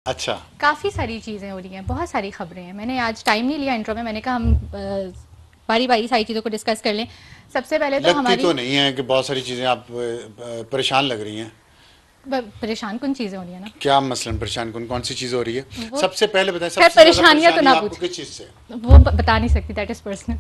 अच्छा, काफ़ी सारी चीज़ें हो रही हैं, बहुत सारी खबरें हैं। मैंने आज टाइम नहीं लिया इंट्रो में, मैंने कहा हम बारी बारी सारी चीज़ों को डिस्कस कर लें। सबसे पहले तो लगती हमारी तो नहीं है कि बहुत सारी चीज़ें आप परेशान लग रही हैं। परेशान कुन चीज़ें हो रही हैं ना, क्या मसलन परेशान कौन सी चीज़ हो रही है? वो सबसे पहले बताएं, खैर सबसे ज़्यादा परेशानियां तो परेशानी ना आपको पूछे, किस चीज़ से? वो बता नहीं सकती, दैट इज़ पर्सनल।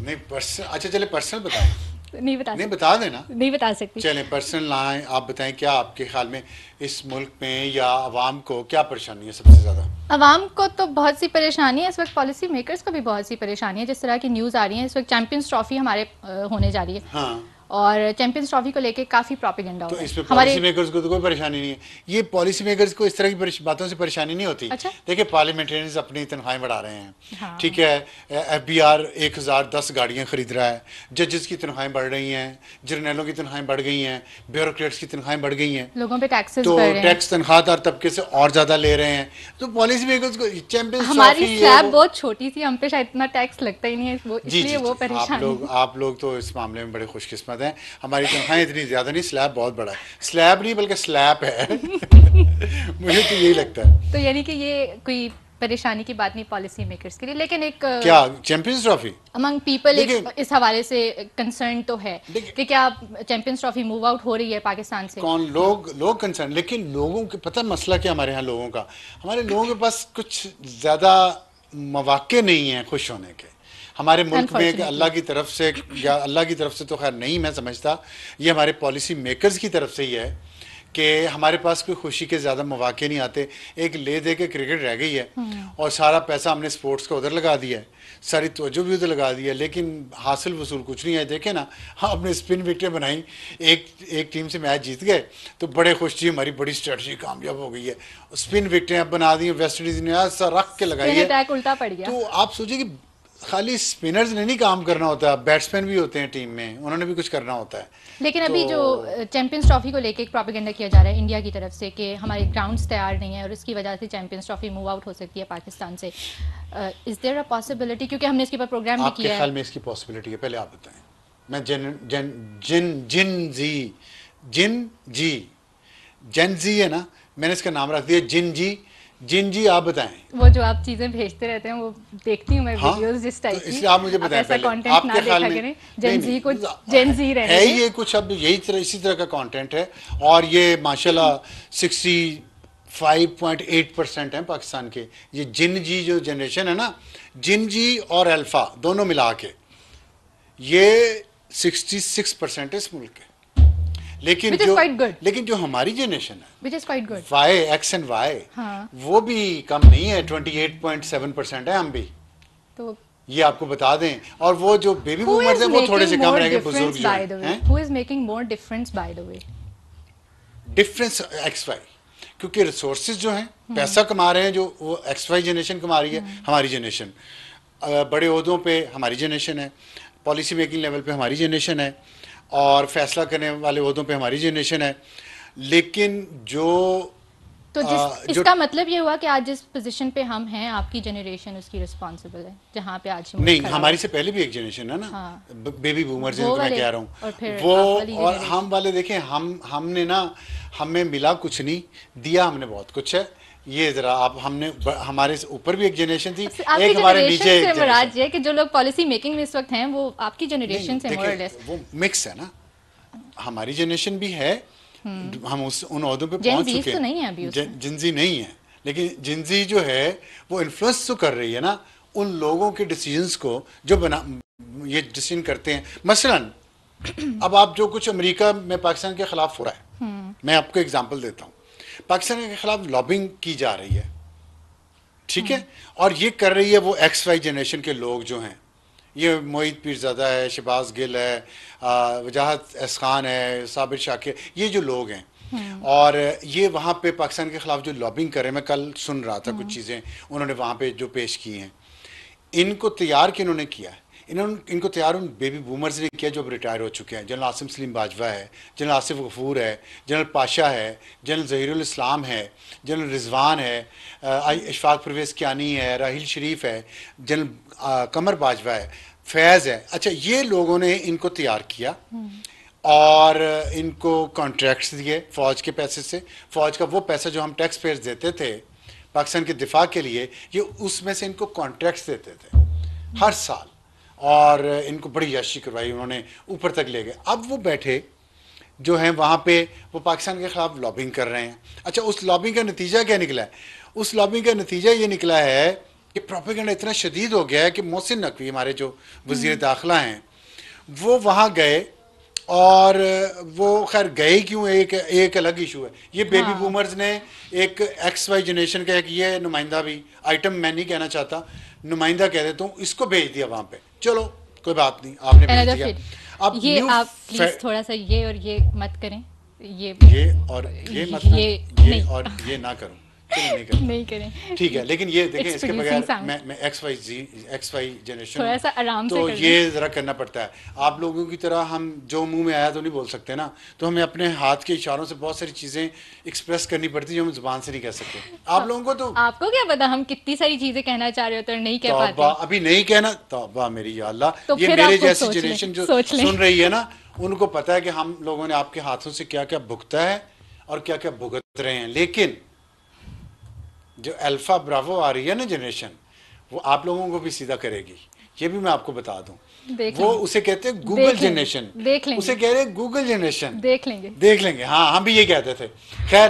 नहीं पर्सनल, अच्छा चले पर्सनल बताएं। नहीं बता नहीं सकती, बता देना। नहीं बता सकती। चलें पर्सनल ना आए, आप बताएं क्या आपके ख्याल में इस मुल्क में या आवाम को क्या परेशानी है सबसे ज़्यादा? अवाम को तो बहुत सी परेशानी है इस वक्त, पॉलिसी मेकर्स को भी बहुत सी परेशानी है। जिस तरह की न्यूज़ आ रही है इस वक्त, चैंपियंस ट्रॉफी हमारे होने जा रही है, हाँ, और चैंपियंस ट्रॉफी को लेके काफ़ी प्रोपेगेंडा हो तो रहा है इसमें हमारे। पॉलिसी मेकर्स को तो कोई परेशानी नहीं है। ये पॉलिसी मेकर्स को इस तरह की बातों से परेशानी नहीं होती। अच्छा। देखिए पार्लियामेंटेरियंस अपनी तनख्वाहें बढ़ा रहे हैं, ठीक हाँ, है। एफबीआर 1010 गाड़ियां खरीद रहा है, जजेस की तनख्वाहें बढ़ रही हैं, जर्नलों की तनख्वाहें बढ़ गई हैं, ब्यूरोक्रेट्स की तनख्वाहें बढ़ गई हैं, लोगों पे टैक्सेस तो बढ़ रहे हैं। टैक्स तनख्वाहदार तबके से और ज़्यादा ले रहे हैं। तो पॉलिसी मेकर्स को चैंपियंस हमारी ट्रॉफी ये स्लैब वो। बहुत छोटी सी, हम पे शायद इतना टैक्स लगता ही नहीं है, वो जी इसलिए जी वो जी, परेशानी है। आप लोग तो इस मामले में बड़े खुशकिस्मत हैं। हमारी तनख्वाहें इतनी ज़्यादा नहीं, स्लैब बहुत बड़ा है। स्लैब नहीं बल्कि स्लैब है। मुझे तो यही लगता है। तो यानी कि ये कोई परेशानी की बात नहीं पॉलिसी मेकर्स के लिए, लेकिन एक क्या चैंपियंस ट्रॉफी? अमंग पीपल एक देखिए, इस हवाले से कंसर्न तो है देखिए कि क्या चैंपियंस ट्रॉफी मूव आउट हो रही है पाकिस्तान से। कौन लोग कंसर्न, लेकिन लोगों के पता मसला क्या हमारे यहाँ लोगों का, हमारे लोगों के पास कुछ ज़्यादा मौके नहीं हैं खुश होने के हमारे मुल्क में, कि अनफॉर्चुनेटली। अल्लाह की तरफ से, या अल्लाह की तरफ से तो खैर नहीं मैं समझता, ये हमारे पॉलिसी मेकर्स की तरफ से ही है कि हमारे पास कोई खुशी के ज़्यादा मौके नहीं आते। एक ले दे के क्रिकेट रह गई है और सारा पैसा हमने स्पोर्ट्स का उधर लगा दिया है, सारी तवज्जो भी उधर लगा दी है, लेकिन हासिल वसूल कुछ नहीं है। देखे ना, हाँ अपने स्पिन विकेटें बनाई, एक टीम से मैच जीत गए तो बड़े खुश थी, हमारी बड़ी स्ट्रेटजी कामयाब हो गई है। स्पिन विकेटें अब बना दी, वेस्ट इंडीज़ ने ऐसा रख के लगाई स्पिन है। अटैक उल्टा पड़ गया। तो आप सोचिए कि खाली स्पिनर्स ने नहीं काम करना होता, बैट्समैन भी होते हैं टीम में, उन्होंने भी कुछ करना होता है। लेकिन तो अभी जो चैंपियंस ट्रॉफी को लेके एक प्रोपेगेंडा किया जा रहा है इंडिया की तरफ से कि हमारे ग्राउंड्स तैयार नहीं है और इसकी वजह से चैंपियंस ट्रॉफी मूव आउट हो सकती है पाकिस्तान से। इज देयर अ पॉसिबिलिटी, क्योंकि हमने इसके ऊपर प्रोग्राम भी आपके किया ख्याल है। में इसकी पॉसिबिलिटी है? पहले आप बताएं। मैं जिन जिन जिन जिन जी जिन जी जन जी है ना, मैंने इसका नाम रख दिया जिन जी। जिन जी आप बताएं। वो जो आप चीज़ें भेजते रहते हैं वो देखती हूँ मैं, हाँ, वीडियोस जिस तो टाइप की। इसलिए आप मुझे आप बताएं ऐसा पहले कंटेंट ना आपके ख्याल देखा में। करें, नहीं जेन जी को जेन जी नहीं, रहने है दें। ये कुछ अब यही तरह इसी तरह का कंटेंट है, और ये माशाल्लाह 65.8% है पाकिस्तान के। ये जिन जी जो जनरेशन है ना, जिन जी और अल्फा दोनों मिला के ये 66% है इस मुल्क के। लेकिन विच इज़ जो क्वाइट गुड, लेकिन जो हमारी जनरेशन है, which is quite good. Y X and Y, हाँ, वो भी कम नहीं है, 28.7% है हम भी, तो ये आपको बता दें। और वो जो बेबी who बूमर्स is हैं वो थोड़े making से कम more रह गए, बुजुर्ग difference जो by हैं the way, हैं। who is making more difference by the way। Difference X Y, क्योंकि रिसोर्सेज जो हैं पैसा कमा रहे हैं, जो वो एक्स वाई जनरेशन कमा रही है। हमारी जनरेशन बड़े ओहदों पे हमारी जनरेशन है, पॉलिसी मेकिंग लेवल पे हमारी जनरेशन है, और फैसला करने वाले ओहदों पे हमारी जनरेशन है। लेकिन जो तो जिस जो इसका मतलब ये हुआ कि आज जिस पोजीशन पे हम हैं, आपकी जनरेशन उसकी रिस्पॉन्सिबल है जहाँ पे आज मुल्क नहीं, खड़ा हमारी हुआ से पहले भी एक जनरेशन है ना, हाँ, बेबी बूमर्स वो जिनको मैं वाले कह रहा और हूँ फिर वो। आप वाली और हम जनरेशन। वाले देखें, हमने ना, हमें मिला कुछ नहीं, दिया हमने बहुत कुछ है। ये जरा आप, हमारे से ऊपर भी एक जनरेशन थी, आपकी एक हमारे जनरेशन नीचे से एक मुराद जनरेशन। ये है कि जो लोग पॉलिसी मेकिंग में इस वक्त हैं वो आपकी नहीं जनरेशन से मोर और लेस। देखिए, वो मिक्स है ना, हमारी जनरेशन भी है, हम उन ओहदों पे जेन पहुंच जीस चुके तो हैं। नहीं है अभी उसमें। जिंजी नहीं है, लेकिन जिंजी जो है वो इन्फ्लुएंस तो कर रही है ना उन लोगों के डिसीजंस को जो ये डिसीजन करते हैं। मसलन अब आप जो कुछ अमेरिका में पाकिस्तान के खिलाफ हो रहा है, मैं आपको एग्जांपल देता हूँ। पाकिस्तान के खिलाफ लॉबिंग की जा रही है, ठीक है, और ये कर रही है वो एक्स वाई जनरेशन के लोग जो हैं, ये मोहित पीरज़ादा है, शहबाज गिल है, वजाहत एहसान है, साबिर शाकिर, ये जो लोग हैं, और ये वहाँ पे पाकिस्तान के ख़िलाफ़ जो लॉबिंग कर रहे हैं, मैं कल सुन रहा था कुछ चीज़ें उन्होंने वहाँ पे जो पेश की हैं। इनको तैयार किन्होंने किया है? इनको तैयार उन बेबी बूमर्स ने किया जो अब रिटायर हो चुके हैं। जनरल आसिम सलीम बाजवा है, जनरल आसिफ गफूर है, जनरल पाशा है, जनरल ज़हीरुल इस्लाम है, जनरल रिजवान है, इशफाक परवेज़ कियानी है, राहिल शरीफ है, जनरल कमर बाजवा है, फैज़ है। अच्छा, ये लोगों ने इनको तैयार किया और इनको कॉन्ट्रैक्ट्स दिए फौज के पैसे से। फौज का वो पैसा जो हम टैक्स पेयर्स देते थे पाकिस्तान के दिफा के लिए, ये उसमें से इनको कॉन्ट्रैक्ट्स देते थे हर साल, और इनको बड़ी याशी करवाई उन्होंने, ऊपर तक ले गए। अब वो बैठे जो हैं वहाँ पे, वो पाकिस्तान के ख़िलाफ़ लॉबिंग कर रहे हैं। अच्छा, उस लॉबिंग का नतीजा क्या निकला है? उस लॉबिंग का नतीजा ये निकला है कि प्रोपेगेंडा इतना शदीद हो गया है कि मोहसिन नकवी हमारे जो वज़ीर दाखिला हैं वो वहाँ गए, और वो खैर गए क्यों, एक अलग इशू है। ये बेबी बूमर्स ने एक XY जनरेशन का एक ये नुमाइंदा भी, आइटम मैं नहीं कहना चाहता, नुमाइंदा कह देता हूँ, इसको भेज दिया वहाँ पे। चलो कोई बात नहीं, आपने भेज दिया। अब ये आप प्लीज थोड़ा सा ये और ये मत करें, ये और ये मत ना, ये और ये ना करो, नहीं करें, ठीक है। लेकिन ये देखें, इसके बगैर मैं XY जनरेशन थोड़ा सा आराम तो से ये जरा करना पड़ता है। आप लोगों की तरह हम जो मुंह में आया तो नहीं बोल सकते ना, तो हमें अपने हाथ के इशारों से बहुत सारी चीजें एक्सप्रेस करनी पड़ती जो हम जुबान से नहीं कह सकते। आप लोगों को तो, आपको क्या पता हम कितनी सारी चीजें कहना चाह रहे होते और नहीं कह पाते। अभी नहीं कहना, तौबा मेरी या अल्लाह, तो ये मेरे जैसी जनरेशन जो सुन रही है ना, उनको पता है कि हम लोगों ने आपके हाथों से क्या क्या भुगता है और क्या क्या भुगत रहे हैं। लेकिन जो अल्फा ब्रावो आ रही है ना जनरेशन, वो आप लोगों को भी सीधा करेगी, ये भी मैं आपको बता दूं। वो उसे कहते हैं गूगल जनरेशन, उसे कह रहे हैं गूगल जनरेशन, देख लेंगे। हाँ, हम भी ये कहते थे। खैर,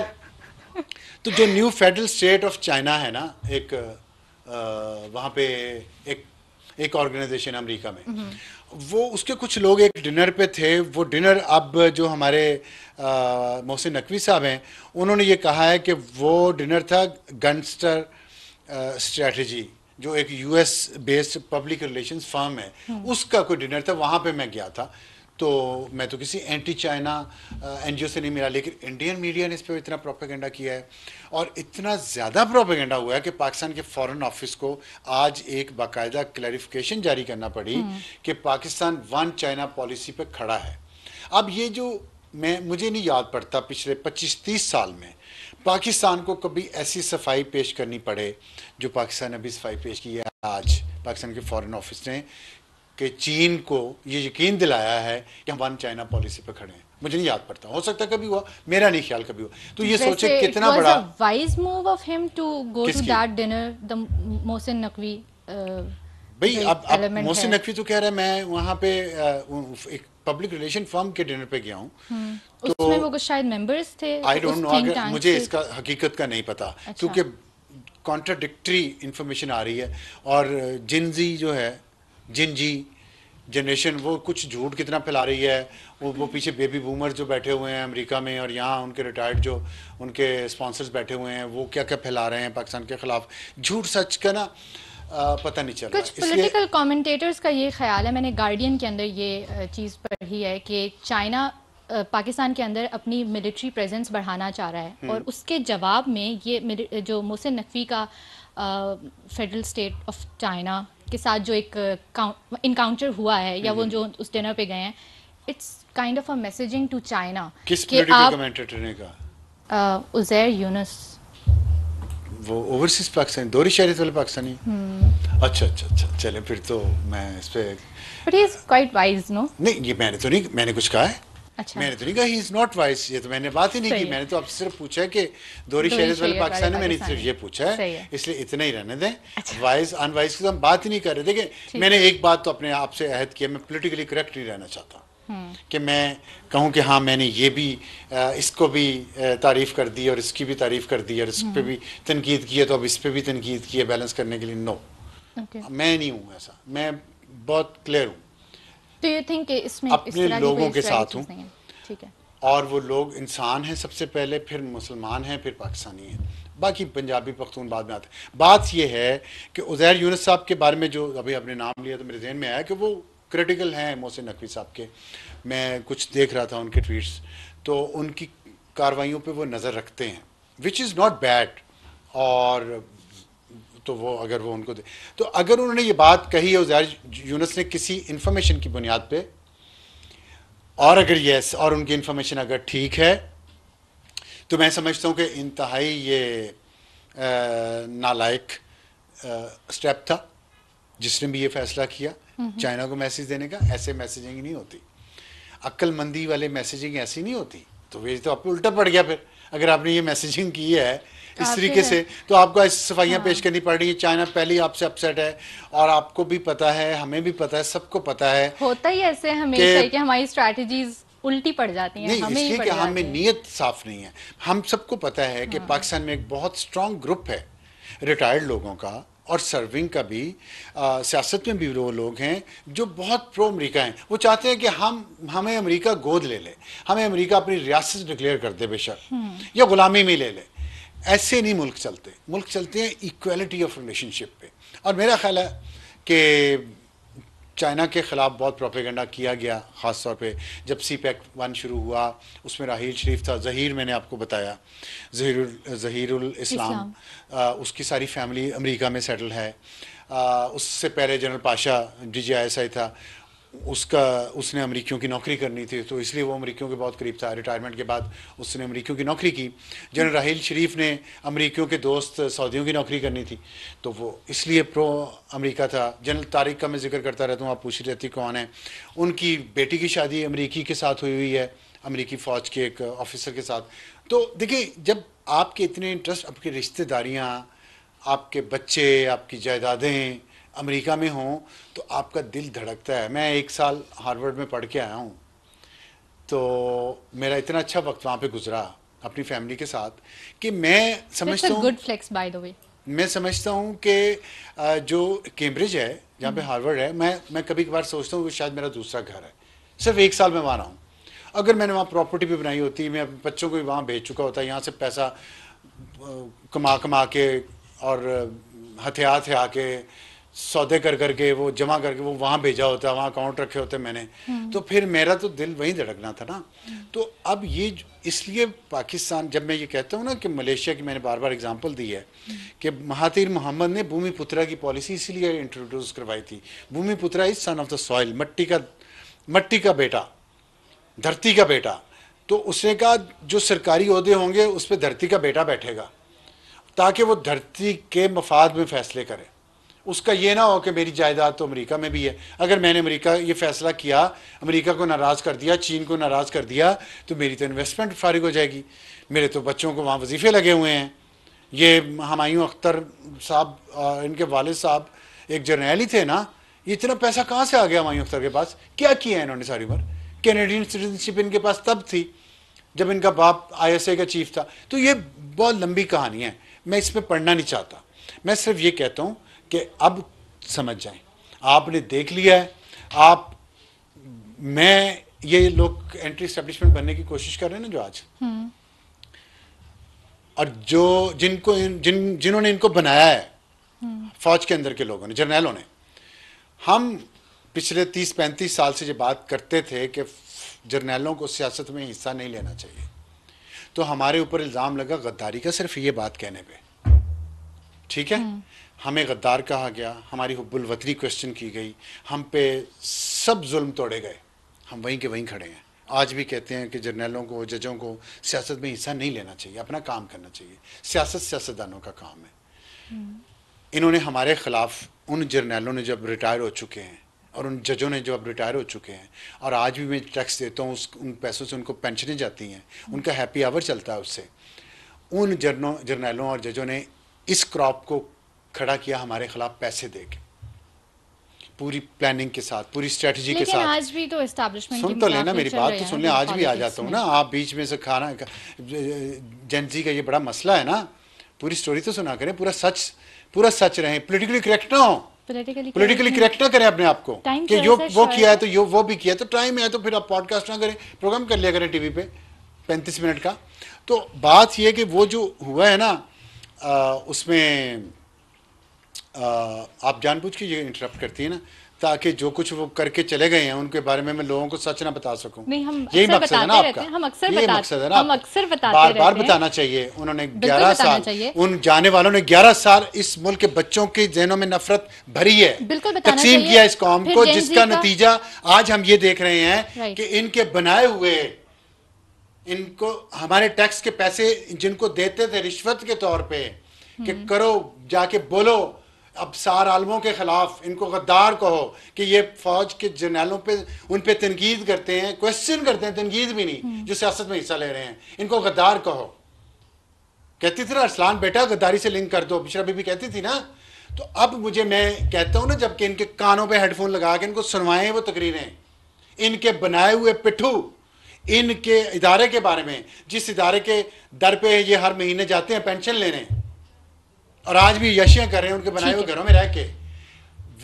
तो जो new federal state of China है ना, एक वहाँ पे एक ऑर्गेनाइजेशन अमेरिका में, वो उसके कुछ लोग एक डिनर पे थे। वो डिनर, अब जो हमारे मोहसिन नकवी साहब हैं, उन्होंने ये कहा है कि वो डिनर था गनस्टर स्ट्रेटजी, जो एक US based public relations firm है, उसका कोई डिनर था। वहाँ पे मैं गया था, तो मैं तो किसी एंटी चाइना NGO से नहीं मिला, लेकिन इंडियन मीडिया ने इस पर इतना प्रोपेगेंडा किया है, और इतना ज़्यादा प्रोपेगेंडा हुआ है कि पाकिस्तान के फॉरेन ऑफिस को आज एक बाकायदा क्लैरिफिकेशन जारी करना पड़ी कि पाकिस्तान वन चाइना पॉलिसी पे खड़ा है। अब ये जो मुझे नहीं याद पड़ता पिछले 25-30 साल में पाकिस्तान को कभी ऐसी सफाई पेश करनी पड़े जो पाकिस्तान ने अभी सफाई पेश की है आज पाकिस्तान के फॉरेन ऑफिस ने, कि चीन को ये यकीन दिलाया है कि हम वन चाइना पॉलिसी पे खड़े हैं। मुझे नहीं याद पड़ता, हो सकता कभी हुआ, मेरा नहीं ख्याल कभी हुआ। तो ये सोचे कितना बड़ा wise move of him to go to that dinner, the Mohsin Naqvi. भाई अब मोहसिन नकवी तो कह रहा है मैं वहाँ पे एक पब्लिक रिलेशन फर्म के डिनर पे गया हूँ, तो उसमें वो कुछ शायद मेंबर्स थे, आई डोंट नो, अगर मुझे इसका हकीकत का नहीं पता, क्योंकि कॉन्ट्राडिक्टरी इंफॉर्मेशन आ रही है। और जिनजी जो है, जिनजी जनरेशन, वो कुछ झूठ कितना फैला रही है। वो पीछे बेबी बूमर जो बैठे हुए हैं अमेरिका में, और यहाँ उनके रिटायर्ड जो उनके स्पॉन्सर्स बैठे हुए हैं, वो क्या क्या फैला रहे हैं पाकिस्तान के खिलाफ, झूठ सच का ना पता नहीं चल रहा। कुछ पॉलिटिकल कमेंटेटर्स का ये ख्याल है, मैंने गार्डियन के अंदर ये चीज़ पढ़ी है कि चाइना पाकिस्तान के अंदर अपनी मिलिट्री प्रेजेंस बढ़ाना चाह रहा है, और उसके जवाब में ये जो मोहसिन नकवी का फेडरल स्टेट ऑफ चाइना के साथ जो एक इनकाउंटर हुआ है, या वो जो उस डिनर पे गए हैं, it's kind of a messaging to China. किस पॉलिटिकल कमेंटेटर ने कहा? उज़ैर यूनुस, वो ओवरसीज पाकिस्तानी, दोहरी शहरियत वाले पाकिस्तानी। अच्छा, चले फिर तो मैं इस पे, but he is quite wise, no? नहीं, ये मैंने कुछ कहा है? अच्छा। मैंने तो नहीं कहा ही इज नॉट वाइज, ये तो मैंने बात ही नहीं की। मैंने तो आपसे सिर्फ पूछा है कि दोहरी शहरियत वाले पाकिस्तानी, मैंने सिर्फ ये पूछा है, इसलिए इतना ही रहने दें। वाइज अनवाइज की तो हम बात ही नहीं कर रहे। देखिए, मैंने एक बात तो अपने आप से अहद किया, मैं पॉलिटिकली करेक्ट नहीं रहना चाहता कि मैं कहूँ कि हाँ मैंने ये भी इसको भी तारीफ़ कर दी और इसकी भी तारीफ़ कर दी और इस पर भी तनकीद की है, तो अब इस पर भी तनकीद की है बैलेंस करने के लिए। नो, मैं नहीं हूँ ऐसा, मैं बहुत क्लियर हूँ। तो यू थिंक इसमें अपने लोगों के साथ हूँ, ठीक है, और वो लोग इंसान हैं सबसे पहले, फिर मुसलमान हैं, फिर पाकिस्तानी हैं, बाकी पंजाबी पख्तून बाद में आते हैं। बात ये है कि उज़ैर यूनुस साहब के बारे में जो अभी आपने नाम लिया, तो मेरे जहन में आया कि वो क्रिटिकल हैं मोहसिन नकवी साहब के। मैं कुछ देख रहा था उनके ट्वीट्स, तो उनकी कार्रवाइयों पे वो नज़र रखते हैं, विच इज़ नॉट बैड। और तो वो अगर वो उनको तो अगर उन्होंने ये बात कही है उज़ैर यूनुस ने किसी इंफॉर्मेशन की बुनियाद पे, और अगर यस और उनकी इंफॉर्मेशन अगर ठीक है, तो मैं समझता हूँ कि इंतहाई ये नालायक स्टेप था जिसने भी ये फैसला किया चाइना को मैसेज देने का। ऐसे मैसेजिंग नहीं होती। अक्लमंदी वाले मैसेजिंग ऐसी नहीं होती। तो ये तो आप पे उल्टा पड़ गया फिर, अगर आपने ये मैसेजिंग की है इस तरीके से, तो आपको ऐसी सफाइयाँ पेश करनी पड़ रही है। चाइना पहले ही आपसे अपसेट है, और आपको भी पता है, हमें भी पता है, सबको पता है। होता ही ऐसे हमेशा कि हमारी स्ट्रैटेजीज उल्टी पड़ जाती हैं, नहीं, हमें ही इसलिए पड़ कि जाती हमें हैं। नीयत साफ नहीं है। हम सबको पता है कि पाकिस्तान में एक बहुत स्ट्रांग ग्रुप है रिटायर्ड लोगों का और सर्विंग का भी, सियासत में भी वो लोग हैं जो बहुत प्रो अमेरिका हैं। वो चाहते हैं कि हमें अमेरिका गोद ले ले, हमें अमेरिका अपनी रियासत डिक्लेयर कर दे बेशक, या गुलामी में ले ले। ऐसे नहीं मुल्क चलते। मुल्क चलते हैं इक्वालिटी ऑफ रिलेशनशिप पे। और मेरा ख्याल है कि चाइना के ख़िलाफ़ बहुत प्रोपेगेंडा किया गया, ख़ास तौर पे जब CPEC 1 शुरू हुआ, उसमें राहील शरीफ था, ज़हीर मैंने आपको बताया, ज़हीरुल इस्लाम, उसकी सारी फैमिली अमेरिका में सेटल है। उससे पहले जनरल पाशा DGISI था, उसने अमेरिकियों की नौकरी करनी थी, तो इसलिए वो अमेरिकियों के बहुत करीब था। रिटायरमेंट के बाद उसने अमेरिकियों की नौकरी की। जनरल राहील शरीफ ने अमेरिकियों के दोस्त सऊदियों की नौकरी करनी थी, तो वो इसलिए प्रो अमेरिका था। जनरल तारिक का मैं जिक्र करता रहता हूँ, आप पूछ रहती कौन है। उनकी बेटी की शादी अमेरिकी के साथ हुई है, अमेरिकी फ़ौज के एक ऑफिसर के साथ। तो देखिए, जब आपके इतने इंटरेस्ट, आपकी रिश्तेदारियाँ, आपके बच्चे, आपकी जायदादें अमेरिका में हों, तो आपका दिल धड़कता है। मैं 1 साल हार्वर्ड में पढ़ के आया हूँ, तो मेरा इतना अच्छा वक्त वहाँ पे गुजरा अपनी फैमिली के साथ कि मैं समझता हूँ, good flex by the way, मैं समझता हूँ कि जो कैम्ब्रिज है, जहाँ पे हार्वर्ड है, मैं कभी कभार सोचता हूँ कि शायद मेरा दूसरा घर है। सिर्फ 1 साल में वहाँ रहा हूँ। अगर मैंने वहाँ प्रॉपर्टी भी बनाई होती, मैं अपने बच्चों को भी वहाँ भेज चुका होता, यहाँ से पैसा कमा के और हथिया के सौदे कर करके वो जमा करके वो वहाँ भेजा होता, वहाँ अकाउंट रखे होते मैंने, तो फिर मेरा तो दिल वहीं धड़कना था ना। तो अब ये इसलिए पाकिस्तान, जब मैं ये कहता हूँ ना कि मलेशिया की मैंने बार बार एग्जांपल दी है कि महातीर मोहम्मद ने भूमिपुत्रा की पॉलिसी इसीलिए इंट्रोड्यूस करवाई थी। Bhumiputra is son of the soil, मट्टी का बेटा, धरती का बेटा। तो उसने कहा जो सरकारी ओहदे होंगे उस पर धरती का बेटा बैठेगा, ताकि वो धरती के मफाद में फैसले करे। उसका ये ना हो कि मेरी जायदाद तो अमेरिका में भी है, अगर मैंने अमेरिका ये फैसला किया, अमेरिका को नाराज़ कर दिया, चीन को नाराज़ कर दिया, तो मेरी तो इन्वेस्टमेंट फारिग हो जाएगी, मेरे तो बच्चों को वहाँ वजीफ़े लगे हुए हैं। ये हुमायूं अख्तर साहब, इनके वालिद साहब एक जर्नैल ही थे ना, ये इतना पैसा कहाँ से आ गया हुमायूं अख्तर के पास? क्या किया है इन्होंने सारी उम्र? कैनेडियन सिटीजनशिप इनके पास तब थी जब इनका बाप ISA का चीफ था। तो ये बहुत लंबी कहानी है, मैं इसमें पढ़ना नहीं चाहता। मैं सिर्फ ये कहता हूँ कि अब समझ जाएं, आपने देख लिया है। मैं ये लोग एंटी एस्टेब्लिशमेंट बनने की कोशिश कर रहे हैं ना जो आज, और जो जिन्होंने इनको बनाया है फौज के अंदर के लोगों ने, जर्नैलों ने। हम पिछले 30-35 साल से ये बात करते थे कि जर्नैलों को सियासत में हिस्सा नहीं लेना चाहिए, तो हमारे ऊपर इल्ज़ाम लगा गद्दारी का, सिर्फ ये बात कहने पे। ठीक है, हमें गद्दार कहा गया, हमारी हुब्बुल वतनी क्वेश्चन की गई, हम पे सब जुल्म तोड़े गए, हम वहीं के वहीं खड़े हैं। आज भी कहते हैं कि जर्नैलों को, जजों को सियासत में हिस्सा नहीं लेना चाहिए, अपना काम करना चाहिए। सियासत सियासतदानों का काम है। इन्होंने हमारे ख़िलाफ़, उन जर्नैलों ने जब रिटायर हो चुके हैं और उन जजों ने जो अब रिटायर हो चुके हैं, और आज भी मैं टैक्स देता हूँ, उन पैसों से उनको पेंशनें जाती हैं, उनका हैप्पी आवर चलता है उससे। उन जर्नैलों और जजों ने इस क्रॉप को खड़ा किया हमारे खिलाफ पैसे देके, पूरी प्लानिंग के साथ, पूरी स्ट्रेटजी के साथ। आज भी तो एस्टैब्लिशमेंट सुन तो लेना मेरी बात, तो सुन ले, आज भी आ जाता हूँ ना, आप बीच में से खाना, जेंजी का ये बड़ा मसला है ना, पूरी स्टोरी तो सुना करें, पूरा सच रहे, पोलिटिकली करेक्ट ना हो, पोलिटिकली करेक्ट ना करें अपने आप को कि यो वो किया है तो यो वो भी किया, तो टाइम है तो फिर आप पॉडकास्ट ना करें, प्रोग्राम कर लिया करें टीवी पे 35 मिनट का। तो बात ये कि वो जो हुआ है ना, उसमें आप जानबूझ के ये इंटरप्ट करती है ना, ताकि जो कुछ वो करके चले गए हैं उनके बारे में मैं लोगों को सच ना बता सकूं। यही मकसद है ना आपका, यही मकसद है ना, हम अक्सर बताते बार बार बताना चाहिए। उन्होंने 11 साल, उन जाने वालों ने 11 साल इस मुल्क के बच्चों के ज़हनों में नफरत भरी है, तकसीम किया इस कौम को, जिसका नतीजा आज हम ये देख रहे हैं कि इनके बनाए हुए, इनको हमारे टैक्स के पैसे जिनको देते थे रिश्वत के तौर पे कि करो, जाके बोलो अब सार आलमों के खिलाफ इनको गद्दार कहो कि ये फौज के जर्नलों पे उन पे तनकीद करते हैं, क्वेश्चन करते हैं, तनकीद भी नहीं, जो सियासत में हिस्सा ले रहे हैं, इनको गद्दार कहो। कहती थी ना अरसलान बेटा गद्दारी से लिंक कर दो, बिशरा बीबी कहती थी ना। तो अब मुझे, मैं कहता हूं ना, जबकि इनके कानों पे हेडफोन लगा के इनको सुनवाएं वो तकरीरें, इनके बनाए हुए पिट्ठू, इनके इदारे के बारे में, जिस इदारे के दर पे ये हर महीने जाते हैं पेंशन लेने और आज भी यशियां कर रहे हैं उनके बनाए हुए घरों में रह के,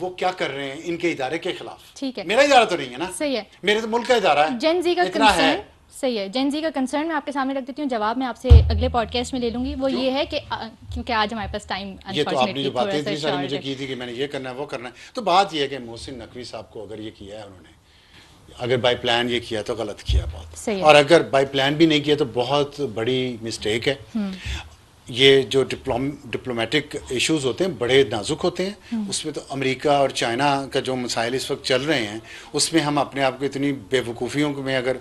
वो क्या कर रहे हैं इनके इदारे के खिलाफ। ठीक है, मेरा इदारा तो नहीं है ना, सही है, मेरे तो मुल्क का इदारा है। जेन जी का इतना है, सही है। जेन जी का कंसर्न मैं आपके सामने रख देती हूँ, जवाब मैं आपसे अगले पॉडकास्ट में ले लूंगी। वो ये है कि क्योंकि आज हमारे पास टाइम, ये तो आपने जो बातें इतनी सारी मुझे की थी कि मैंने ये करना है वो करना है, तो बात ये है कि मोहसिन नकवी साहब को अगर ये किया है उन्होंने, अगर बाय प्लान ये किया तो गलत किया बहुत, सही है। और अगर बाय प्लान भी नहीं किया तो बहुत बड़ी मिस्टेक है। ये जो डिप्लोमेटिक इश्यूज होते हैं बड़े नाजुक होते हैं, उसमें तो अमेरिका और चाइना का जो मसाइल इस वक्त चल रहे हैं उसमें हम अपने आप को इतनी बेवकूफ़ियों में अगर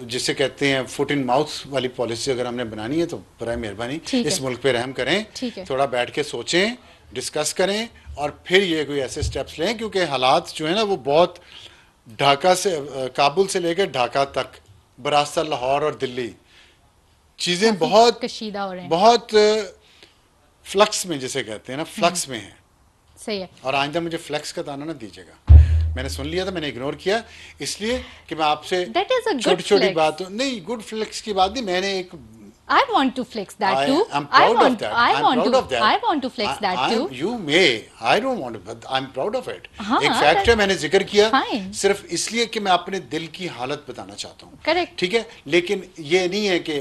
जिसे कहते हैं फुट इन माउथ वाली पॉलिसी अगर हमने बनानी है तो बराए मेहरबानी इस मुल्क पे रहम करें, थोड़ा बैठ के सोचें, डिस्कस करें और फिर ये कोई ऐसे स्टेप्स लें, क्योंकि हालात जो है ना वो बहुत ढाका से, काबुल से लेकर ढाका तक, बरास्ता लाहौर और दिल्ली, चीज़ें बहुत कशीदा हो रहे हैं, बहुत फ्लक्स में, जिसे कहते हैं ना फ्लक्स में है। सही है। और आइंदा मुझे फ्लक्स का दाना ना दीजिएगा, मैंने सुन लिया था, मैंने इग्नोर किया, इसलिए कि मैं आपसे छोटी छोटी बात नहीं, गुड फ्लक्स की बात नहीं, मैंने एक I want to flex that too. I'm proud of that. I want to flex that too. You may. I don't want to, but I'm proud of it. एक फैक्ट है, मैंने जिक्र किया सिर्फ इसलिए कि मैं अपने दिल की हालत बताना चाहता हूँ। करेक्ट। ठीक है, लेकिन ये नहीं है कि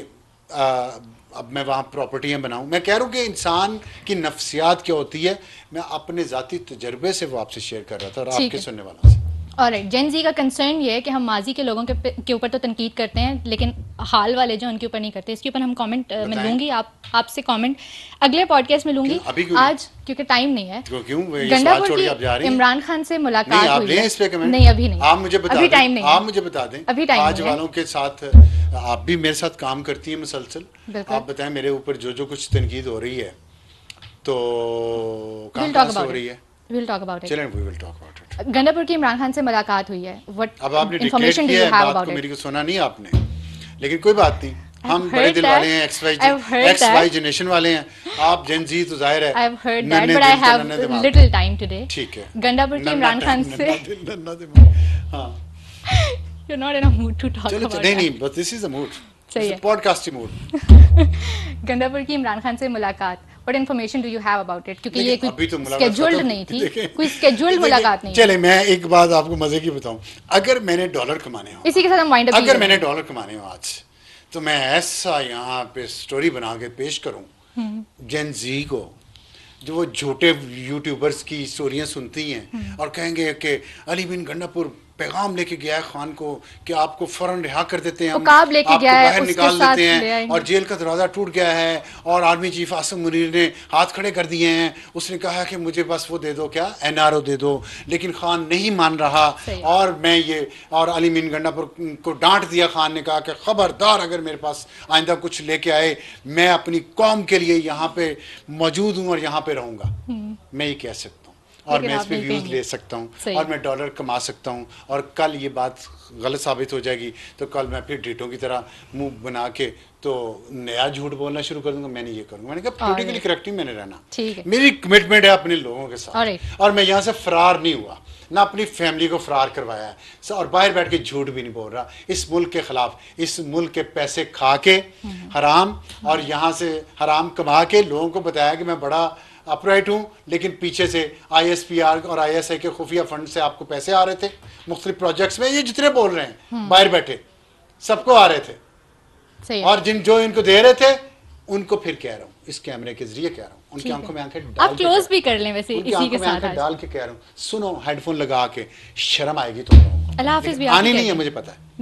अब मैं वहाँ प्रॉपर्टियाँ बनाऊँ। मैं कह रहा हूँ कि इंसान की नफ्सियात क्या होती है, मैं अपने ज़ाती तजर्बे से वो आपसे शेयर कर रहा था और आपके सुनने वालों से। ऑलराइट, जेन जी का कंसर्न ये है कि हम माजी के लोगों के ऊपर तो तनकीद करते हैं लेकिन हाल वाले जो उनके ऊपर नहीं करते। इसके ऊपर हम कमेंट मैं लूंगी, आपसे कमेंट अगले पॉडकास्ट में लूंगी। आज क्योंकि टाइम नहीं है, गंडापुर की इमरान खान से मुलाकात हुई है। नहीं अभी नहीं, आप मुझे बता अभी टाइम नहीं, आप मुझे बता दें, अभी टाइम आज वालों के साथ आप भी मेरे साथ काम करती हैं मुसलसल, आप बताएं मेरे ऊपर जो जो कुछ तनकीद हो रही है तो कहाँ से हो रही है? We'll talk about it. चलें, we will talk about it. Gandapur की इमरान खान से मुलाकात हुई है। What अब आपने information do you have about it? मेरी को सुना नहीं आपने, लेकिन कोई बात नहीं, हम बड़े दिल वाले हैं, XY जनरेशन वाले हैं, आप जेन जी तो जाहिर है। I've heard that, but I have little time today. ठीक है। गंडापुर की इमरान खान से, हाँ, you're not in a mood to talk about that. नहीं, but this is the mood. सही है। Podcast mood. गंडापुर की इमरान खान से मुलाकात, what information do you have about it? क्योंकि ये कोई स्केड्यूल्ड नहीं थी, कोई स्केड्यूल्ड मुलाकात नहीं। चले मैं एक बात आपको मजे की बताऊं, अगर मैंने डॉलर कमाने हो, इसी के साथ हम वाइंड अप, अगर मैंने डॉलर कमाने हो आज, तो मैं ऐसा यहाँ पे स्टोरी बना के पेश करूं जेन जी को, जो वो झूठे यूट्यूबर्स की स्टोरियां सुनती हैं और कहेंगे कि अली बिन गंडापुर पैगाम लेके गया है खान को कि आपको फौरन रिहा कर देते हैं, उकाब लेके गया है, बाहर निकाल देते हैं और जेल का दरवाजा टूट गया है और आर्मी चीफ आसिम मुनीर ने हाथ खड़े कर दिए हैं, उसने कहा कि मुझे बस वो दे दो, क्या NRO दे दो, लेकिन खान नहीं मान रहा और मैं ये, और अली बिन गंडापुर को डांट दिया खान ने, कहा कि खबरदार अगर मेरे पास आइंदा कुछ लेके आए, मैं अपनी कौम के लिए यहाँ पे मौजूद हूँ और यहाँ पे रहूँगा। मैं ये कह सकता हूँ और मैं इस पे व्यूज ले सकता हूँ और मैं डॉलर कमा सकता हूँ, और कल ये बात गलत साबित हो जाएगी तो कल मैं फिर डीटों की तरह मुंह बना के तो नया झूठ बोलना शुरू कर दूंगा। मैंने ये करूँगा, मैंने कहा पॉलिटिकली करेक्ट ही मैंने रहना, मेरी कमिटमेंट है अपने लोगों के साथ, और मैं यहाँ से फरार नहीं हुआ, ना अपनी फैमिली को फरार करवाया है और बाहर बैठ के झूठ भी नहीं बोल रहा इस मुल्क के खिलाफ। इस मुल्क के पैसे खा के हराम और यहाँ से हराम कमा के लोगों को बताया कि मैं बड़ा अपराइट हूँ, लेकिन पीछे से ISPR और ISI के खुफिया फंड से आपको पैसे आ रहे थे मुख्तलिफ प्रोजेक्ट्स में। ये जितने बोल रहे हैं बाहर बैठे सबको आ रहे थे, और जो इनको दे रहे थे उनको फिर कह रहा हूँ इस कैमरे के जरिए कह रहा हूँ, उनकी आंखों में आंखें डाल आप क्लोज भी कर लें वैसे इसी के साथ डाल के कह रहा हूँ, सुनो हेडफोन लगा के, शर्म आएगी तुम लोगों को, आनी नहीं है मुझे पता है।